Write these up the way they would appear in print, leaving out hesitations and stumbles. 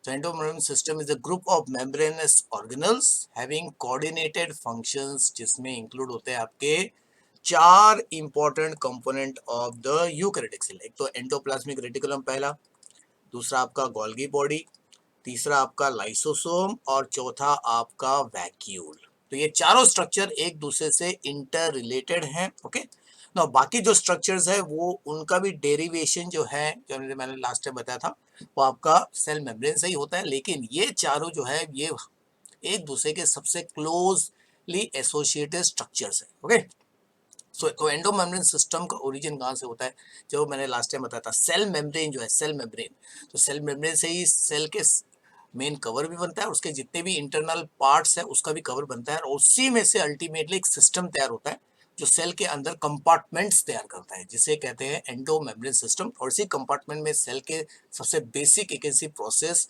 So endomembrane system is a group of membranous organelles having coordinated functions, जिसमें include होते हैं आपके चार important component of the eukaryotic cell. एक तो एंडोप्लाज्मिक रेटिकुलम पहला, दूसरा आपका गोल्गी बॉडी, तीसरा आपका लाइसोसोम और चौथा आपका वैक्यूल। तो ये चारों स्ट्रक्चर एक दूसरे से इंटर रिलेटेड हैं। ओके, ना बाकी जो स्ट्रक्चर्स है वो उनका भी डेरिवेशन जो है, जो मैंने लास्ट टाइम बताया था, वो आपका सेल मेम्ब्रेन से ही होता है, लेकिन ये चारों जो है ये एक दूसरे के सबसे क्लोजली एसोसिएटेड स्ट्रक्चर्स है। ओके, सो तो एंडोमेम्ब्रेन सिस्टम का ओरिजिन कहाँ से होता है, जो मैंने लास्ट टाइम बताया था, सेल मेम्ब्रेन जो है, सेल मेम्ब्रेन, तो सेल मेम्ब्रेन से ही सेल के मेन कवर भी बनता है, और उसके जितने भी इंटरनल पार्ट्स है उसका भी कवर बनता है, और उसी में से अल्टीमेटली एक सिस्टम तैयार होता है जो सेल के अंदर कंपार्टमेंट्स तैयार करता है, जिसे कहते हैं एंडोमेम्ब्रेन सिस्टम। और इसी कंपार्टमेंट में सेल के सबसे बेसिक एक प्रोसेस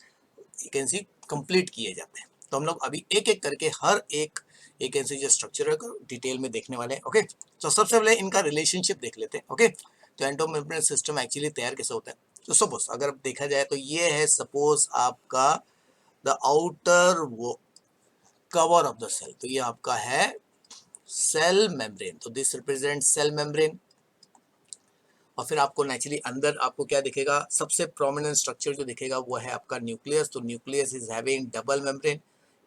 कंप्लीट किए जाते हैं। तो हम लोग अभी एक एक करके हर एक ऐसे जो स्ट्रक्चर को डिटेल में देखने वाले हैं। ओके, तो सबसे पहले इनका रिलेशनशिप देख लेते हैं। ओके, तो एंडोमेम्ब्रेन सिस्टम एक्चुअली तैयार कैसे होता है। तो सपोज अगर देखा जाए तो ये है सपोज आपका the outer cover of the cell, तो ये आपका है सेल मेम्ब्रेन, तो दिस रिप्रेजेंट सेल मेम्ब्रेन। और फिर आपको नेचुरली अंदर आपको क्या दिखेगा, सबसे प्रोमिनेंट स्ट्रक्चर जो दिखेगा वो है आपका न्यूक्लियस। तो nucleus is having double membrane,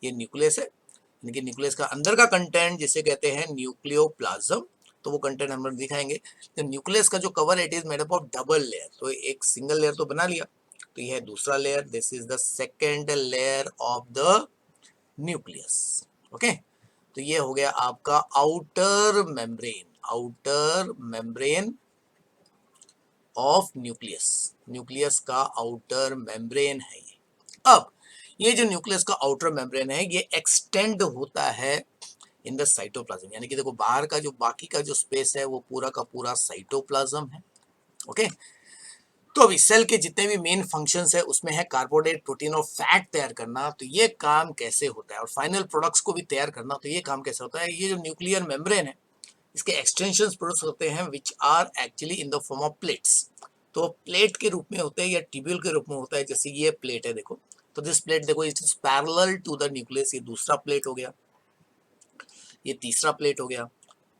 ये न्यूक्लियस है, यानी कि न्यूक्लियस का अंदर का कंटेंट जिसे कहते हैं न्यूक्लियोप्लाज्म, तो वो कंटेंट हम लोग दिखाएंगे। तो न्यूक्लियस का जो cover it is made up of double layer, तो एक सिंगल लेयर तो बना लिया, तो ये है दूसरा layer, this is the second layer of the nucleus. Okay, तो ये हो गया आपका outer membrane, outer membrane of nucleus, nucleus का आउटर मेम्ब्रेन है ये। अब ये जो न्यूक्लियस का आउटर मेम्ब्रेन है ये एक्सटेंड होता है इन द साइटोप्लाज्म, यानी कि देखो बाहर का जो बाकी का जो स्पेस है वो पूरा का पूरा साइटोप्लाज्म है। ओके, तो अभी सेल के जितने भी मेन फंक्शंस है उसमें है कार्बोहाइड्रेट, प्रोटीन और फैट तैयार करना, तो ये काम कैसे होता है, और फाइनल प्रोडक्ट्स को भी तैयार करना, तो ये काम कैसे होता है। ये जो न्यूक्लियर मेम्ब्रेन है इसके एक्सटेंशंस प्रोड्यूस होते हैं which are actually in the form of plates, तो प्लेट के रूप में होते हैं या ट्यूब्यूल के रूप में होता है। जैसे ये प्लेट है देखो, तो दिस प्लेट देखो it is parallel to the nucleus, ये दूसरा प्लेट हो गया, ये तीसरा प्लेट हो गया।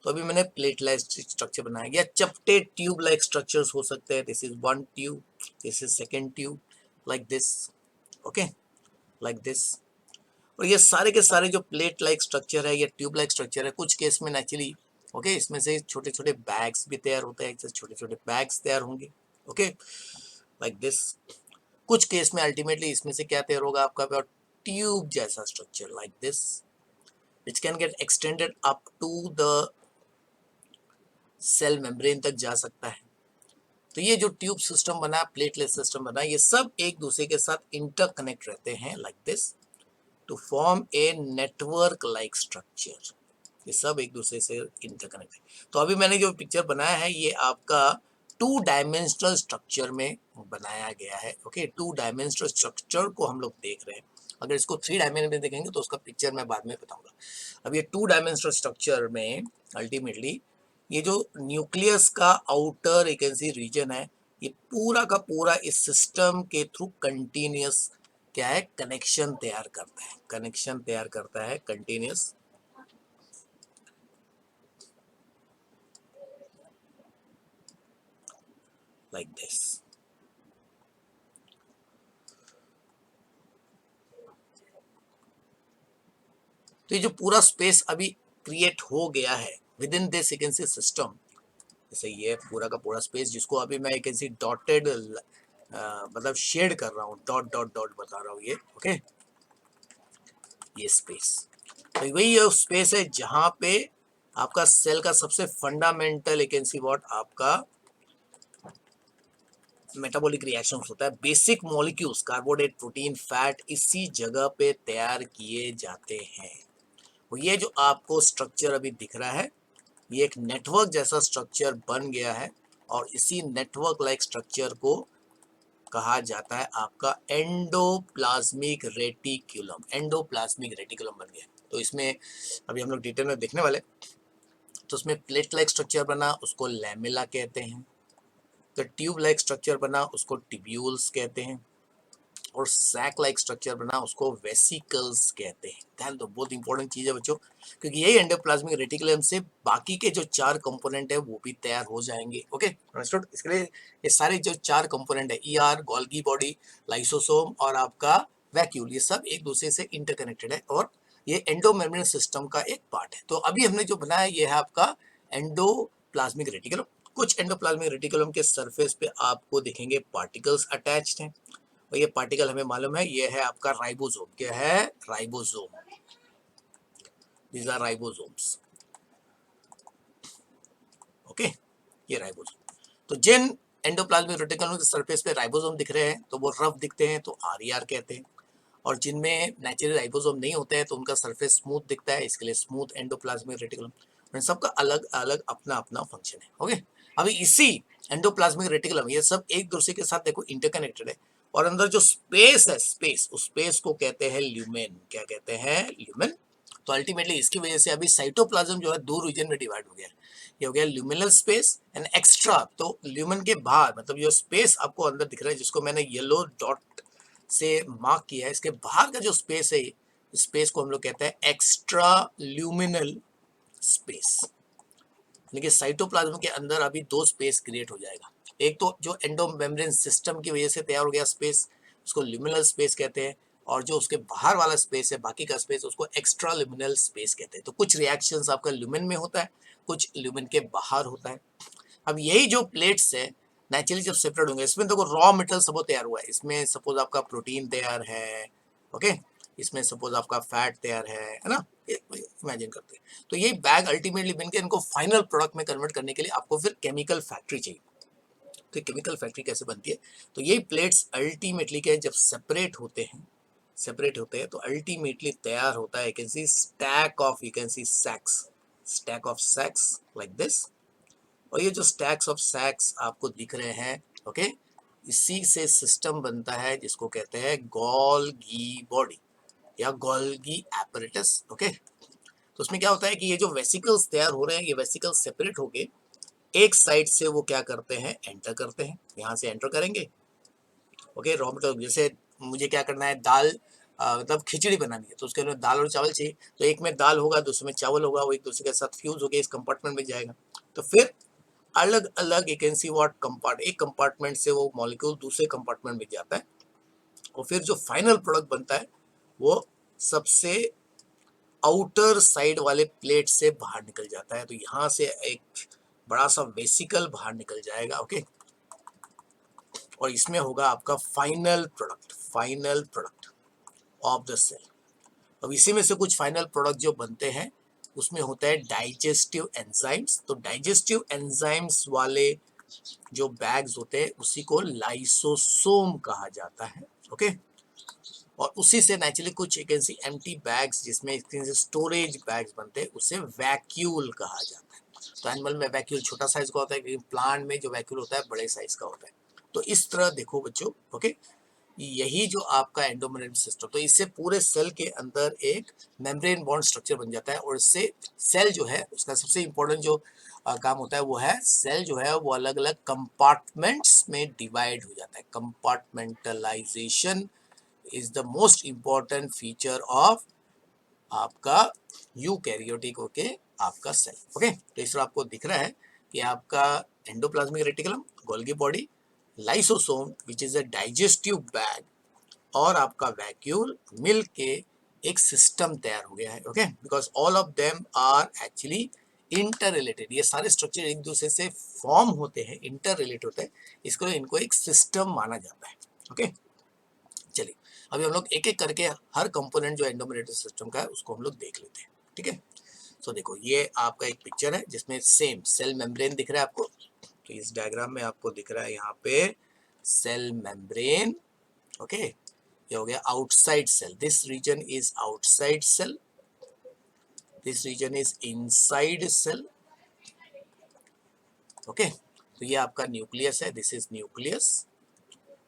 तो अभी मैंने प्लेट लाइक स्ट्रक्चर बनाया गया, चपटे ट्यूब लाइक स्ट्रक्चर्स हो सकते हैं, this is one tube, this is second tube, like this. Okay, like this. और ये सारे के सारे जो प्लेट लाइक स्ट्रक्चर है या ट्यूब लाइक स्ट्रक्चर है, कुछ केस में नेचुरली ओके इसमें से छोटे छोटे बैग्स भी तैयार होते हैं, छोटे छोटे बैग्स तैयार होंगे। Okay, like this. कुछ केस में अल्टीमेटली इसमें से क्या तैयार होगा आपका ट्यूब जैसा structure, like this, which can get extended up to the cell membrane तक जा सकता है। तो ये जो ट्यूब सिस्टम बना, प्लेटलेट सिस्टम बना, ये सब एक दूसरे के साथ इंटरकनेक्ट रहते हैं like this to form a network like structure. ये सब एक दूसरे से इंटरकनेक्ट है। तो अभी मैंने जो पिक्चर बनाया है ये आपका टू डायमेंशनल स्ट्रक्चर में बनाया गया है। ओके, टू डायमेंशनल स्ट्रक्चर को हम लोग देख रहे हैं, अगर इसको थ्री डायमेंशन में देखेंगे तो उसका पिक्चर मैं बाद में बताऊंगा। अब ये टू डायमेंशनल स्ट्रक्चर में अल्टीमेटली ये जो न्यूक्लियस का आउटर एक ऐसी रीजन है, ये पूरा का पूरा इस सिस्टम के थ्रू कंटिन्यूस क्या है, कनेक्शन तैयार करता है, कनेक्शन तैयार करता है कंटिन्यूस, लाइक दिस। तो ये जो पूरा स्पेस अभी क्रिएट हो गया है with in this vacancy system, जैसे ये पूरा का पूरा स्पेस जिसको अभी मैं वैकेंसी डॉटेड मतलब शेड कर रहा हूँ, डॉट डॉट डॉट बता रहा हूँ ये। ओके, ये स्पेस, तो वही स्पेस है जहां पे आपका सेल का सबसे फंडामेंटल वैकेंसी व्हाट आपका मेटाबॉलिक रिएक्शंस होता है, basic molecules carbohydrate protein fat इसी जगह पे तैयार किए जाते हैं। और ये जो आपको स्ट्रक्चर अभी दिख रहा है ये एक नेटवर्क जैसा स्ट्रक्चर बन गया है, और इसी नेटवर्क लाइक स्ट्रक्चर को कहा जाता है आपका एंडोप्लाज्मिक रेटिकुलम, एंडोप्लाज्मिक रेटिकुलम बन गया। तो इसमें अभी हम लोग डिटेल में देखने वाले, तो उसमें प्लेट लाइक स्ट्रक्चर बना उसको लैमेला कहते हैं, तो ट्यूब लाइक स्ट्रक्चर बना उसको टिब्यूल्स कहते हैं, और सैक लाइक स्ट्रक्चर बना उसको वेसिकल्स कहते हैं। ध्यान दो, बहुत इंपॉर्टेंट चीज है बच्चों, क्योंकि यही एंडोप्लाज्मिक रेटिकुलम से बाकी के जो 4 कंपोनेंट है वो भी तैयार हो जाएंगे। Okay understood. इसके लिए ये सारे जो 4 कंपोनेंट है, ईआर, गोल्गी बॉडी, लाइसोसोम और आपका वैक्यूल, ये सब एक दूसरे से इंटरकनेक्टेड है और ये एंडोमेम्ब्रेन सिस्टम का एक पार्ट है। तो अभी हमने जो बनाया ये है आपका एंडोप्लाज्मिक रेटिकुलम। कुछ एंडोप्लाज्मिक रेटिकुलम के सरफेस पे आपको दिखेंगे पार्टिकल्स अटैच्ड हैं, और ये पार्टिकल हमें मालूम है ये है आपका राइबोसोम। क्या है? Ribosome. These are ribosomes. Okay, ये राइबोसोम। तो जिन एंडोप्लाज्मिक रेटिकुलम के सरफेस पे राइबोसोम दिख रहे हैं तो वो रफ दिखते हैं, तो आरईआर कहते हैं। और जिनमें नेचुरल राइबोसोम नहीं होते हैं तो उनका सरफेस स्मूथ दिखता है, इसके लिए स्मूथ एंडोप्लाज्मिक रेटिकुलम। इन सबका अलग अलग अपना अपना फंक्शन है। ओके, अभी इसी एंडोप्लाज्मिक रेटिकुलम ये सब एक दूसरे के साथ देखो इंटरकनेक्टेड है, और अंदर जो स्पेस है, स्पेस, उस स्पेस को कहते हैं ल्यूमेन। क्या कहते हैं? ल्यूमेन। तो अल्टीमेटली इसकी वजह से अभी साइटोप्लाज्म जो है 2 रीजन में डिवाइड हो गया है। ये हो गया ल्यूमिनल स्पेस एंड एक्स्ट्रा। तो ल्यूमेन के बाहर, मतलब जो स्पेस आपको अंदर दिख रहा है जिसको मैंने येलो डॉट से मार्क किया है, इसके बाहर का जो स्पेस है, स्पेस को हम लोग कहते हैं एक्स्ट्रा ल्यूमिनल स्पेस। यानी कि साइटोप्लाज्म के अंदर अभी 2 स्पेस क्रिएट हो जाएगा। एक तो जो एंडोमेम्ब्रेन सिस्टम की वजह से तैयार हो गया स्पेस, उसको ल्यूमिनल स्पेस कहते हैं, और जो उसके बाहर वाला स्पेस है, बाकी का स्पेस, उसको एक्स्ट्रा ल्यूमिनल स्पेस कहते हैं। तो कुछ रिएक्शंस आपका ल्यूमिन में होता है, कुछ ल्यूमिन के बाहर होता है। अब यही जो प्लेट्स है नेचुरली जब सेपरेट होंगे, इसमें देखो रॉ मेटल सब तैयार हुआ है। इसमें सपोज आपका प्रोटीन तैयार है, ओके, इसमें सपोज आपका फैट तैयार है ना, इमेजिन करते हैं। तो ये बैग अल्टीमेटली बनके इनको फाइनल प्रोडक्ट में कन्वर्ट करने के लिए आपको फिर केमिकल फैक्ट्री चाहिए। तो केमिकल फैक्ट्री कैसे बनती है? तो ये प्लेट्स अल्टीमेटली क्या है, जब सेपरेट होते हैं, सेपरेट होते हैं तो अल्टीमेटली तैयार होता है, you can see stack of, you can see sacks, stack of sacks like this. और ये जो स्टैक्स ऑफ सैक्स आपको दिख रहे हैं, ओके, इसी से सिस्टम बनता है जिसको कहते हैं गोल्गी बॉडी या गोल्गी एपरेटस। ओके, तो उसमें क्या होता है कि ये जो वेसिकल्स तैयार हो रहे हैं, ये वेसिकल्स सेपरेट होके एक साइड से वो क्या करते हैं, एंटर करते हैं, यहाँ से एंटर करेंगे। ओके, रॉ मटेरियल, जैसे मुझे क्या करना है, दाल मतलब खिचड़ी बनानी है तो उसके अंदर दाल और चावल चाहिए, तो एक में दाल होगा, दूसरे में चावल होगा, वो एक दूसरे के साथ फ्यूज होकर इस कंपार्टमेंट में जाएगा। तो फिर अलग अलग यू कैन सी व्हाट कंपार्ट, एक कंपार्टमेंट से वो मॉलिक्यूल दूसरे कंपार्टमेंट में जाता है, और फिर जो फाइनल प्रोडक्ट बनता है वो सबसे आउटर साइड वाले प्लेट से बाहर निकल जाता है। तो यहाँ से एक बड़ा सा वेसिकल बाहर निकल जाएगा। ओके, और इसमें होगा आपका final product, final product of the cell. अब इसी में से कुछ फाइनल प्रोडक्ट जो बनते हैं उसमें होता है डाइजेस्टिव एंजाइम्स। तो डाइजेस्टिव एंजाइम्स वाले जो बैग्स होते हैं उसी को लाइसोसोम कहा जाता है। ओके, और उसी से नेचुरली कुछ एक ऐसी एम्प्टी बैग्स जिसमें स्टोरेज बैग्स बनते हैं उसे वैक्यूल कहा जाता है। तो एनिमल में वैक्यूल छोटा साइज का होता है, लेकिन प्लांट में जो वैक्यूल होता है बड़े साइज का होता है। तो इस तरह देखो बच्चों, ओके, यही जो आपका एंडोमेम्ब्रेन सिस्टम, तो इससे पूरे सेल के अंदर एक मेम्ब्रेन बॉन्ड स्ट्रक्चर बन जाता है, और इससे सेल जो है उसका सबसे इंपॉर्टेंट जो काम होता है वो है, सेल जो है वो अलग अलग कंपार्टमेंट्स में डिवाइड हो जाता है। Compartmentalisation is the most important feature of आपका यूकैरियोटिक ओके आपका सेल। ओके, तो इस तरह आपको दिख रहा है कि आपका endoplasmic reticulum, Golgi body, lysosome which is a digestive bag, और आपका वैक्यूल मिल के एक सिस्टम तैयार हो गया है। Okay, because all of them are actually interrelated. ये सारे स्ट्रक्चर एक दूसरे से फॉर्म होते हैं, इंटर रिलेटेड होते हैं, इसको इनको एक सिस्टम माना जाता है। ओके, चलिए अभी हम लोग एक एक करके हर कंपोनेंट जो एंडोमेम्ब्रेन सिस्टम का है उसको हम लोग देख लेते हैं। ठीक है, तो देखो ये आपका एक पिक्चर है जिसमें सेम सेल मेम्ब्रेन दिख रहा है आपको। तो इस डायग्राम में आपको दिख रहा है यहाँ पे सेल मेम्ब्रेन। ओके, ये हो गया outside cell, this region is outside cell, this region is inside cell. Okay, तो ये आपका न्यूक्लियस है, दिस इज न्यूक्लियस,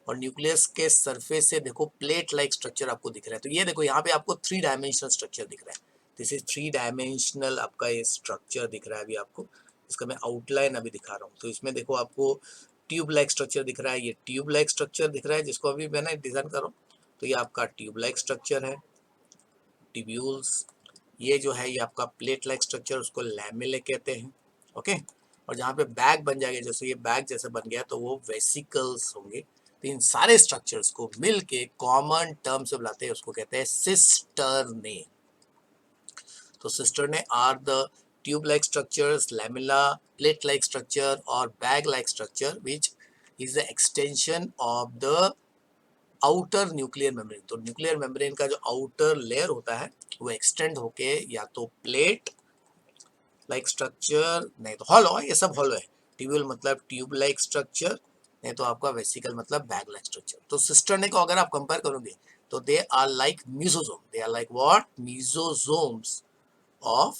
और न्यूक्लियस के सरफेस से देखो प्लेट लाइक स्ट्रक्चर आपको दिख रहा है। तो ये देखो यहाँ पे आपको 3 डायमेंशनल स्ट्रक्चर दिख रहा है, दिस इज 3 डायमेंशनल आपका ये स्ट्रक्चर दिख रहा है अभी आपको। इसका मैं आउटलाइन अभी दिखा रहा हूँ। तो इसमें देखो आपको ट्यूब लाइक स्ट्रक्चर दिख रहा है, ये ट्यूब लाइक स्ट्रक्चर दिख रहा है जिसको अभी मैंने डिजाइन कर रहा हूँ। तो ये आपका ट्यूब लाइक स्ट्रक्चर है, ट्यूब्यूल्स। ये जो है ये आपका प्लेट लाइक स्ट्रक्चर, उसको लैमेले कहते हैं। ओके, और जहाँ पे बैग बन जाएगा, जैसे ये बैग जैसे बन गया तो वो वेसिकल्स होंगे। तो इन सारे स्ट्रक्चर्स को मिल के कॉमन टर्म से बुलाते हैं, उसको कहते हैं सिस्टर्ने। तो cisternae are the tube like structures, lamellae, plate like structure और bag like structure which is the extension of the outer nuclear membrane. तो न्यूक्लियर मेम्ब्रेन का जो आउटर लेयर होता है वो एक्सटेंड होके या तो प्लेट लाइक स्ट्रक्चर, नहीं तो हॉलो है, ये सब हॉलो है। ट्यूब्यूल मतलब ट्यूब लाइक स्ट्रक्चर, नहीं तो आपका वेसिकल मतलब बैग लाइक स्ट्रक्चर। तो सिस्टर्ने को अगर आप कंपेयर करोगे तो they are like mesosome, they are like what, mesosomes of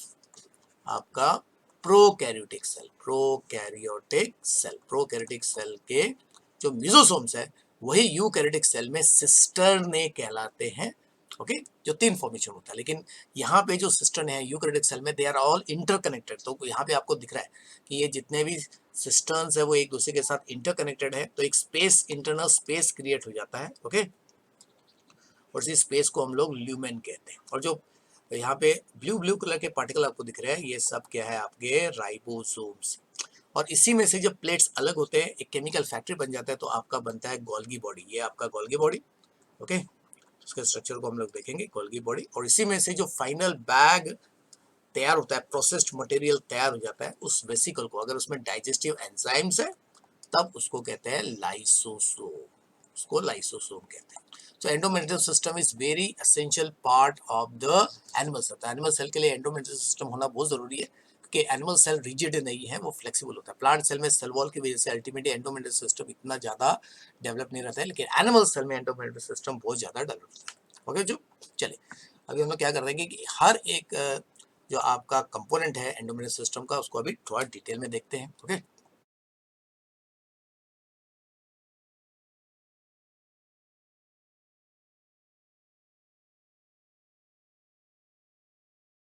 आपका प्रोकैरियोटिक सेल। प्रोकैरियोटिक सेल के जो मीसोसोम्स है वही यूकैरियोटिक सेल में सिस्टर्ने कहलाते हैं। ओके, जो तीन फॉर्मेशन होता है, लेकिन यहाँ पे जो सिस्टर्न है यूकैरियोटिक सेल में, दे आर ऑल इंटरकनेक्टेड। तो यहाँ पे आपको दिख रहा है कि ये जितने भी सिस्टर्न्स है वो एक दूसरे के साथ इंटरकनेक्टेड है, तो एक स्पेस, इंटरनल स्पेस क्रिएट हो जाता है। ओके, और इसी स्पेस को हम लोग ल्यूमेन कहते हैं। और जो यहाँ पे ब्लू ब्लू कलर के पार्टिकल आपको दिख रहे हैं, ये सब क्या है, आपके राइबोसोम्स। और इसी में से जब प्लेट्स अलग होते हैं, एक केमिकल फैक्ट्री बन जाता है, तो आपका बनता है गोल्गी बॉडी। ये आपका गोल्गी बॉडी। ओके, उसके स्ट्रक्चर को हम लोग देखेंगे, गोल्गी बॉडी। और इसी में से जो फाइनल बैग तैयार होता है, प्रोसेस्ड मटेरियल तैयार हो जाता है, उस वेसिकल को अगर उसमें डाइजेस्टिव एंजाइम्स है तब उसको कहते हैं लाइसोसोम। उसको लाइसोसोम कहते हैं। So endometrial system is very essential part of the animal cell। तो एनिमल सेल के लिए एंडोमेट्रियल सिस्टम होना बहुत जरूरी है, कि एनिमल सेल रिजिड नहीं है, वो फ्लेक्सिबल होता है। प्लांट सेल में सेल वॉल की वजह से अल्टीमेटली एंडोमेट्रियल सिस्टम इतना ज्यादा डेवलप नहीं रहता है, लेकिन एनिमल सेल में एंडोमेट्रियल सिस्टम बहुत ज्यादा डेवलप होता है। ओके जो, चलिए अभी हम लोग क्या कर रहे हैं कि हर एक जो आपका कंपोनेंट है एंडोमेट्रियल सिस्टम का, उसको अभी थोड़ा डिटेल में देखते हैं। ओके,